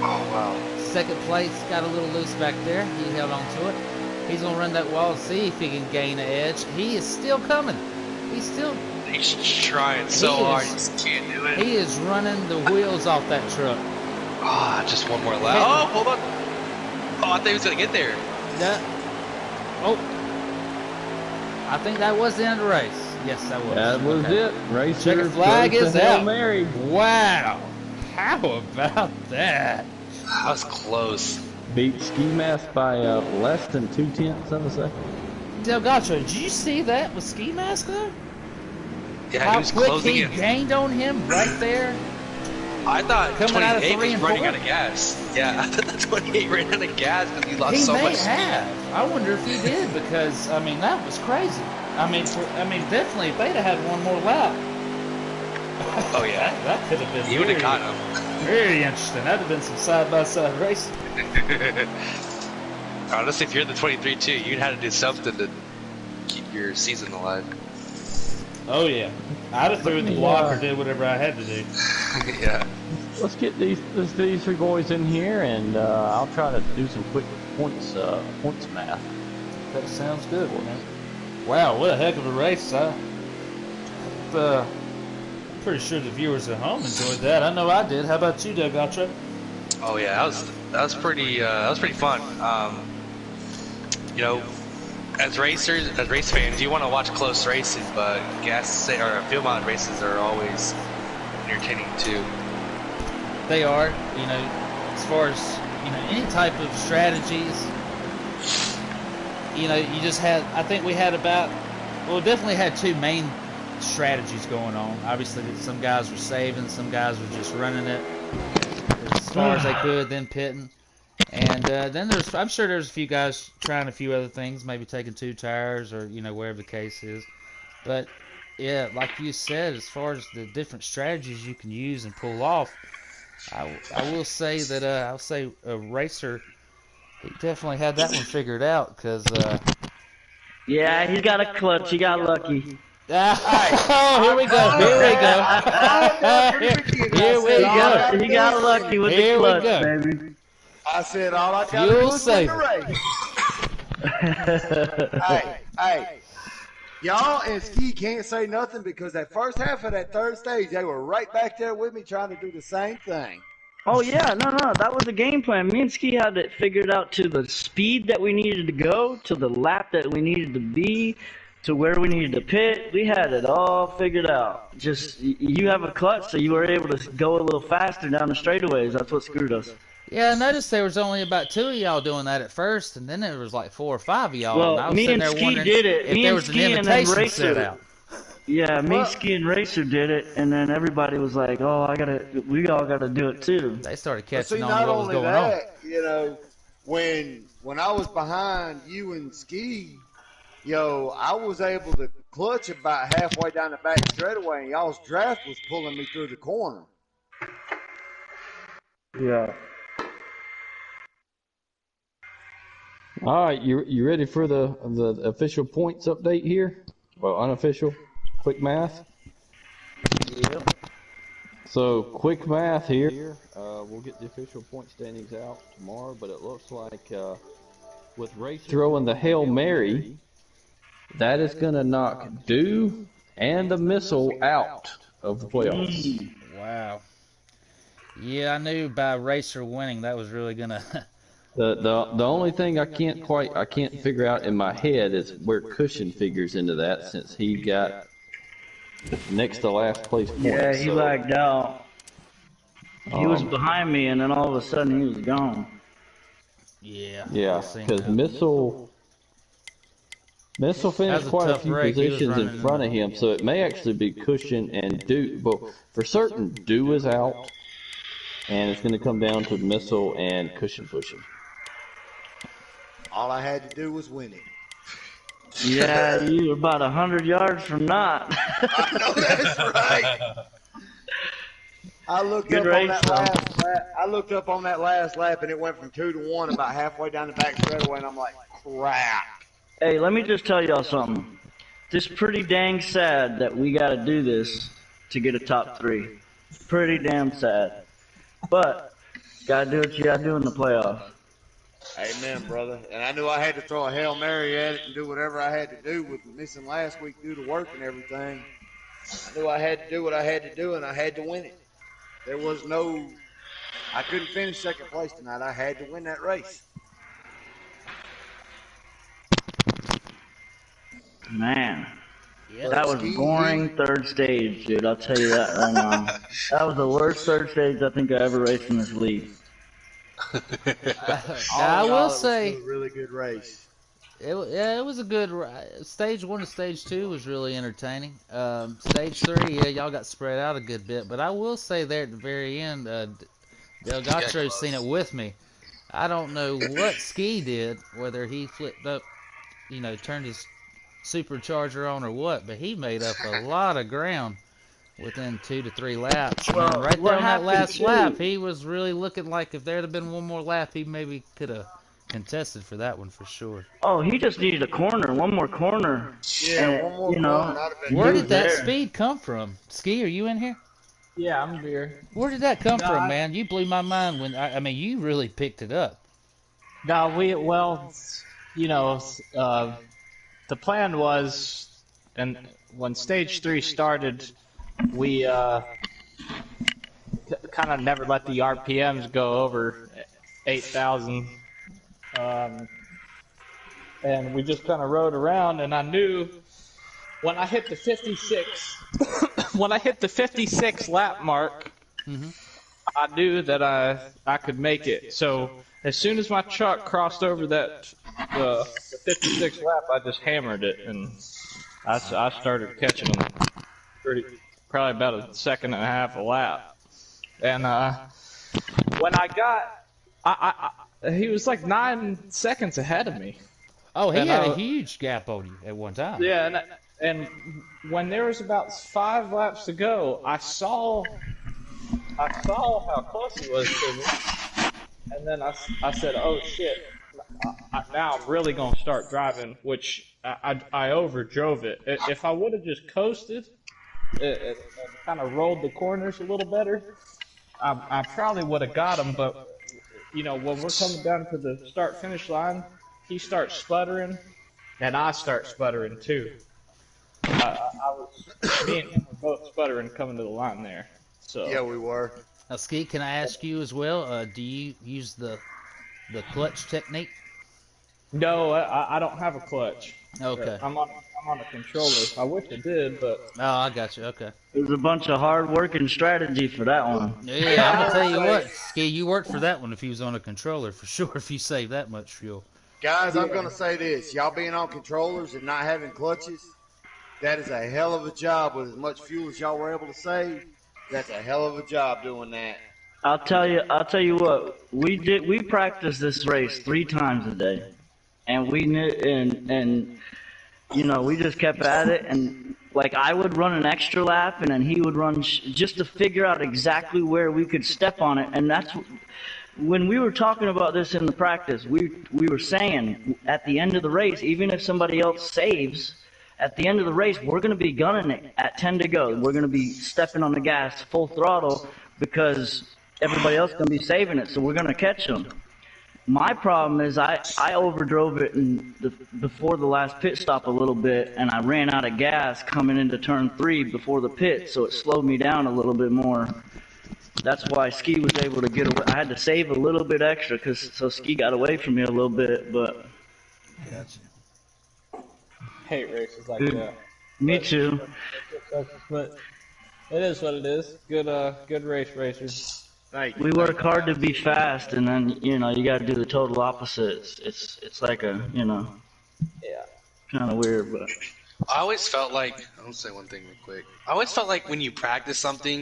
Oh wow. 2nd place got a little loose back there. He held on to it. He's going to run that wall and see if he can gain an edge. He is still coming. He's trying so hard. He just can't do it. He is running the wheels off that truck. Just 1 more lap. Oh, hold on. Oh, I thought he was going to get there. I think that was the end of the race. Yes, that was. That was it. Racer checkered flag is out. Mary. Wow. How about that? That was close. Beat Ski Mask by less than 0.2 of a second. Delgacho, did you see that with Ski Mask though? Yeah, How he was quick closing he it. gained on him right there? I thought Coming out of 28 3 was and running 4. out of gas. Yeah, I thought 28 ran out of gas because he lost He so may much speed. have. I wonder if he did because I mean that was crazy. I mean, definitely if they'd have had one more lap, Oh yeah, that could have been. he would have very, caught him. very interesting. That'd have been some side-by-side racing. Honestly, if you're in the 23 too, you'd have to do something to keep your season alive. Oh yeah, I'd have threw in the block or did whatever I had to do. Yeah. Let's get these three boys in here, and I'll try to do some quick points math. That sounds good, man. Wow, what a heck of a race! I'm pretty sure the viewers at home enjoyed that. I know I did. How about you, Doug Altra? Oh yeah, that was pretty fun. You know, as race fans, you want to watch close races, but field mounted races are always entertaining too. They are, you know, as far as any type of strategies. You know, you just had. I think we had definitely had 2 main strategies going on. Obviously, some guys were saving, some guys were just running it as far as they could, then pitting. And then I'm sure there's a few guys trying a few other things, maybe taking 2 tires or wherever the case is. But yeah, like you said, as far as the different strategies you can use and pull off, I will say that I'll say a racer. He definitely had that one figured out because. Yeah, he got a clutch. He got lucky. Oh, here we go. Here we go. Here we go. He got lucky with Here the we clutch, go. baby. I said all I got to do Fuel is win the saver. race. Hey, y'all and Ski can't say nothing because that first half of that third stage, they were right back there with me trying to do the same thing. Oh yeah, no, that was the game plan. Me and Ski had it figured out to the speed that we needed to go, to the lap that we needed to be, to where we needed to pit. We had it all figured out. Just you have a clutch, so you were able to go a little faster down the straightaways. That's what screwed us. Yeah, I noticed there was only about 2 of y'all doing that at first, and then there was like 4 or 5 of y'all. Well, and I was me sitting and there Ski wondering did it. if Me there and was an Ski and then invitation Racer. set out. Yeah, me, Ski, and Racer did it, and then everybody was like, "Oh, we all gotta do it too." They started But catching see, on not what was only going on. that, when I was behind you and Ski, I was able to clutch about halfway down the back straightaway, and y'all's draft was pulling me through the corner. Yeah. All right, you ready for the official points update here? Well, unofficial, quick math. Yep. So quick math here. We'll get the official point standings out tomorrow, but it looks like with Racer throwing the Hail Mary, that is going to knock Dew and the Missile out of the playoffs. Wow. Yeah, I knew by Racer winning that was really gonna. The only thing I can't figure out in my head is where Cushion figures into that, since he got next to last place point. Yeah, he lagged out. He was behind me, and then all of a sudden he was gone. Yeah. Yeah, because Missile finished quite a few positions in front of him, so it may actually be Cushion and Dew. But for certain, Dew is out, and it's going to come down to Missile and Cushion pushing. All I had to do was win it. Yeah, you were about 100 yards from not. I know that's right. I looked Good up on race, that though. last lap. I looked up on that last lap, and it went from 2-1 about halfway down the back straightaway, and I'm like, crap. Hey, let me just tell y'all something. It's pretty dang sad that we got to do this to get a top 3. Pretty damn sad. But, got to do what you got to do in the playoffs. Amen, brother. And I knew I had to throw a Hail Mary at it and do whatever I had to do with missing last week due to work and everything. I knew I had to do what I had to do, and I had to win it. There was I couldn't finish second place tonight. I had to win that race. Man. Yeah. That was boring third stage, dude. I'll tell you that right now. That was the worst third stage I think I ever raced in this league. Now I All in will all, it was say, still a really good race. yeah, it was a good stage 1 and stage 2 was really entertaining. Stage 3, yeah, y'all got spread out a good bit, but I will say there at the very end, Delgatro's seen it with me. I don't know what Ski did, whether he flipped up, turned his supercharger on or what, but he made up a lot of ground within 2 to 3 laps. And then Well, right there what on that happened last lap, too? he was really looking like if there'd have been one more lap, he maybe could have contested for that one for sure. Oh, he just needed a corner, one more corner, Yeah, and one more corner, I'd have been he Where was did that there. speed come from? Ski, are you in here? Yeah, I'm here. Where did that come from, No, man? You blew my mind when I mean, you really picked it up. no, you know, the plan was, and when stage 3 started, we kind of never let the RPMs go over 8,000, and we just kind of rode around. And I knew when I hit the 56, when I hit the 56 lap mark, Hmm. I knew that I could make it. So as soon as my truck crossed over the 56 lap, I just hammered it, and I started catching them probably about a second and a half a lap. And when I got, he was like 9 seconds ahead of me. Oh, he And had a huge gap on you at one time. Yeah, and when there was about 5 laps to go, I saw how close he was to me, and then I said, "Oh shit! Now I'm really gonna start driving," which I overdrove it. If I would have just coasted and kind of rolled the corners a little better, I probably would have got him. But when we're coming down to the start finish line, he starts sputtering, and I start sputtering too. Me and him were both sputtering coming to the line there. So Yeah, we were. Now, Ski, can I ask you as well? Do you use the clutch technique? no, I don't have a clutch. Okay. I'm on a controller. I wish I did, but Oh, I got you. Okay. It was a bunch of hard work and strategy for that one. Yeah, I'm gonna tell you what, Ski, you worked for that one if you was on a controller for sure. If you saved that much fuel. Guys, I'm going to say this. Y'all being on controllers and not having clutches, that is a hell of a job with as much fuel as y'all were able to save. That's a hell of a job doing that. I'll tell you what, we practiced this race 3 times a day. And we knew, and we just kept at it, and like I would run an extra lap, and then he would run just to figure out exactly where we could step on it. And that's when we were talking about this in the practice. We were saying at the end of the race, even if somebody else saves, at the end of the race, we're going to be gunning it at 10 to go. We're going to be stepping on the gas full throttle because everybody else is going to be saving it, so we're going to catch them. My problem is I overdrove it before the last pit stop a little bit, and I ran out of gas coming into turn 3 before the pit, so it slowed me down a little bit more. That's why Ski was able to get away. I had to save a little bit extra so Ski got away from me a little bit, but... Gotcha. hate races like Dude, that. Me too. But it is what it is. Good racers. Thank you. We work hard to be fast, and then you got to do the total opposite. It's like a Yeah. kind of weird, but I always felt like I'll say one thing real quick. I always felt like when you practice something,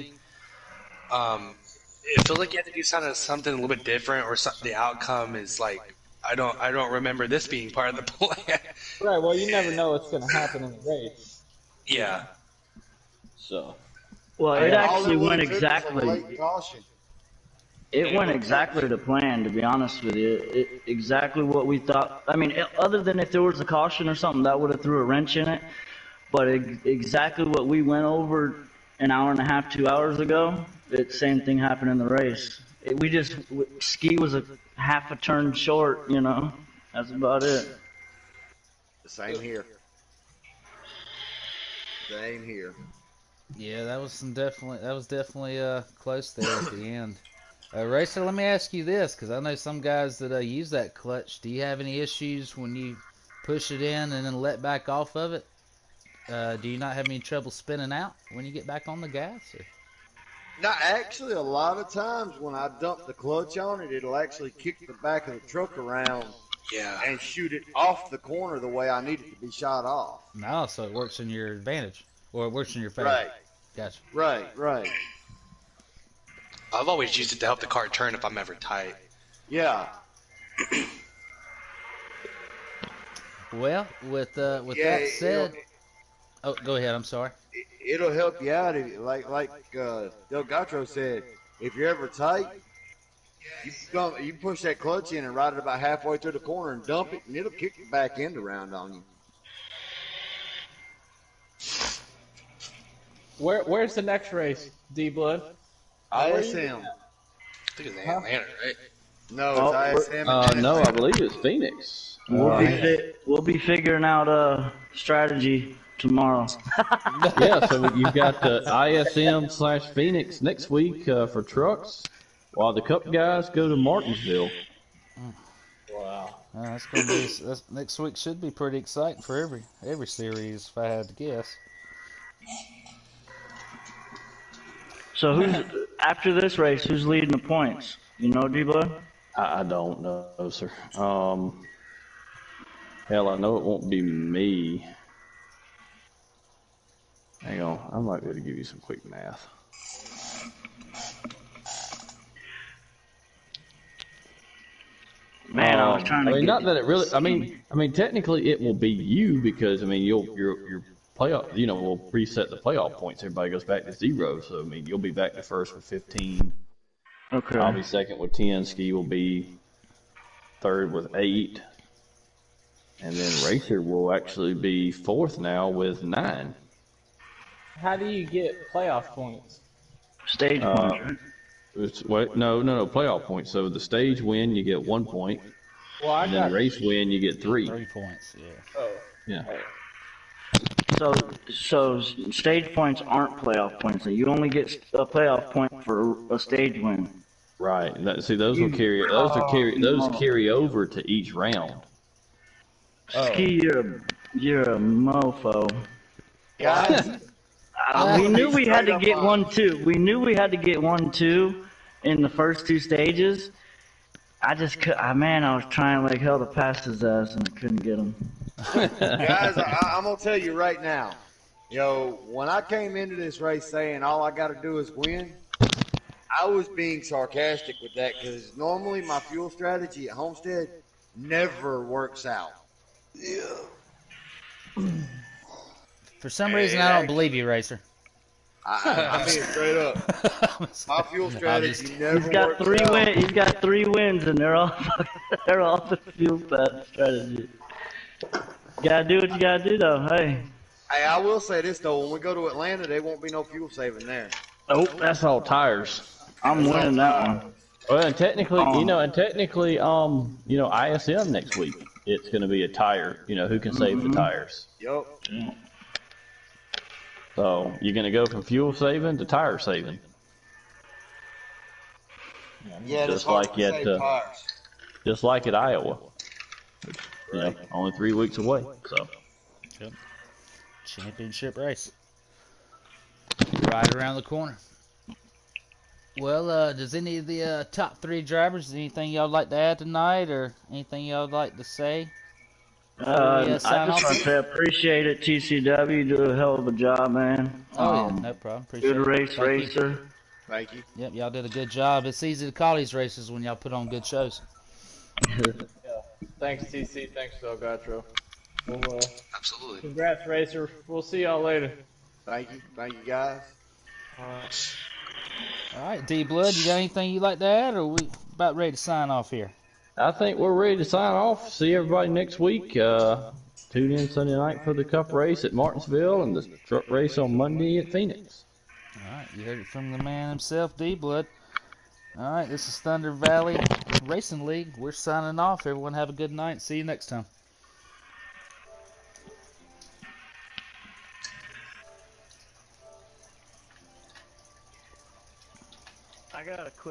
it feels like you have to do something a little bit different, or the outcome is like I don't remember this being part of the plan. Right. Well, you never know what's going to happen in the race. Yeah. So. well, it All actually would've went took was a exactly. blatant caution. It went exactly to plan, to be honest with you. Exactly what we thought. I mean, other than if there was a caution or something, that would have threw a wrench in it. But exactly what we went over an hour and a half, 2 hours ago, the same thing happened in the race. Ski was a half a turn short, That's about it. The same here. Same here. Yeah, that was definitely close there at the end. Racer, let me ask you this, because I know some guys that use that clutch. Do you have any issues when you push it in and then let back off of it? Do you not have any trouble spinning out when you get back on the gas? Or? Now, actually, a lot of times when I dump the clutch on it, it'll actually kick the back of the truck around Yeah. and shoot it off the corner the way I need it to be shot off. No, so it works in your advantage, or it works in your favor. Right, Gotcha. right. I've always used it to help the car turn if I'm ever tight. Yeah. Well, with Yeah, that said, oh, go ahead. I'm sorry. It'll help you out. Like Del Gatro said, if you're ever tight, you push that clutch in and ride it about halfway through the corner and dump it, and it'll kick the back end around on you. Where's the next race, D Blood? ISM. I think it's Atlanta, right? No, it's ISM. No, I believe it's Phoenix. We'll be figuring out a strategy tomorrow. Yeah, so you've got the ISM/Phoenix next week for trucks, while the Cup guys go to Martinsville. Wow. That's gonna be next week. Should be pretty exciting for every series, if I had to guess. So after this race? Who's leading the points? You know, D-Blood? I don't know, sir. Hell, I know it won't be me. Hang on, I might be able to give you some quick math. Man, I was trying to. I mean, get not that it really. I mean, technically it will be you because I mean, your playoff. You know, we'll reset the playoff points. Everybody goes back to 0. So I mean, you'll be back to first with 15. Okay. I'll be second with 10. Ski will be third with 8. And then Racer will actually be fourth now with 9. How do you get playoff points? Stage points, right? No, playoff points. So the stage win, you get 1 point. Well, I And got then race win, you get 3. 3 points. Yeah. Oh. Yeah. So stage points aren't playoff points. So you only get a playoff point for a stage win. Right. See, those carry over to each round. Ski, you're a mofo. Guys, We knew we had to get 1-2. We knew we had to get 1-2 in the first 2 stages. I just man, I was trying like hell to pass his ass and I couldn't get him. guys, I'm gonna tell you right now. When I came into this race saying all I got to do is win, I was being sarcastic with that because normally my fuel strategy at Homestead never works out. For some reason, I don't believe you, Racer. I'm being straight up. My fuel strategy never He's got works 3 out. wins. He's got 3 wins, and they're all the fuel strategy. You gotta do what you gotta do, though. Hey. Hey, I will say this though: when we go to Atlanta, there won't be no fuel saving there. Oh, that's all tires. I'm winning that one. Well, and technically, ISM next week, it's going to be a tire. Who can save the tires? Yup. So you're going to go from fuel saving to tire saving. Yeah, just like at Iowa. Which, only 3 weeks away. So. Yep. Championship race. Right around the corner. Well, does any of the top 3 drivers, anything y'all like to add tonight, or anything y'all like to say? I just want to say I appreciate it, TCW. You do a hell of a job, man. Oh, yeah, no problem. Appreciate Good race, it. Thank you. Racer. Thank you. Yep, y'all did a good job. It's easy to call these races when y'all put on good shows. Thanks, TC. Thanks, Delgatro. Well, Absolutely. congrats, Racer. We'll see y'all later. Thank you. Thank you, guys. All right, D-Blood, you got anything you'd like to add, or we about ready to sign off here? I think we're ready to sign off. See everybody next week. Tune in Sunday night for the Cup race at Martinsville and the truck race on Monday at Phoenix. All right, you heard it from the man himself, D-Blood. All right, this is Thunder Valley Racing League. We're signing off. Everyone have a good night. See you next time. I got a quick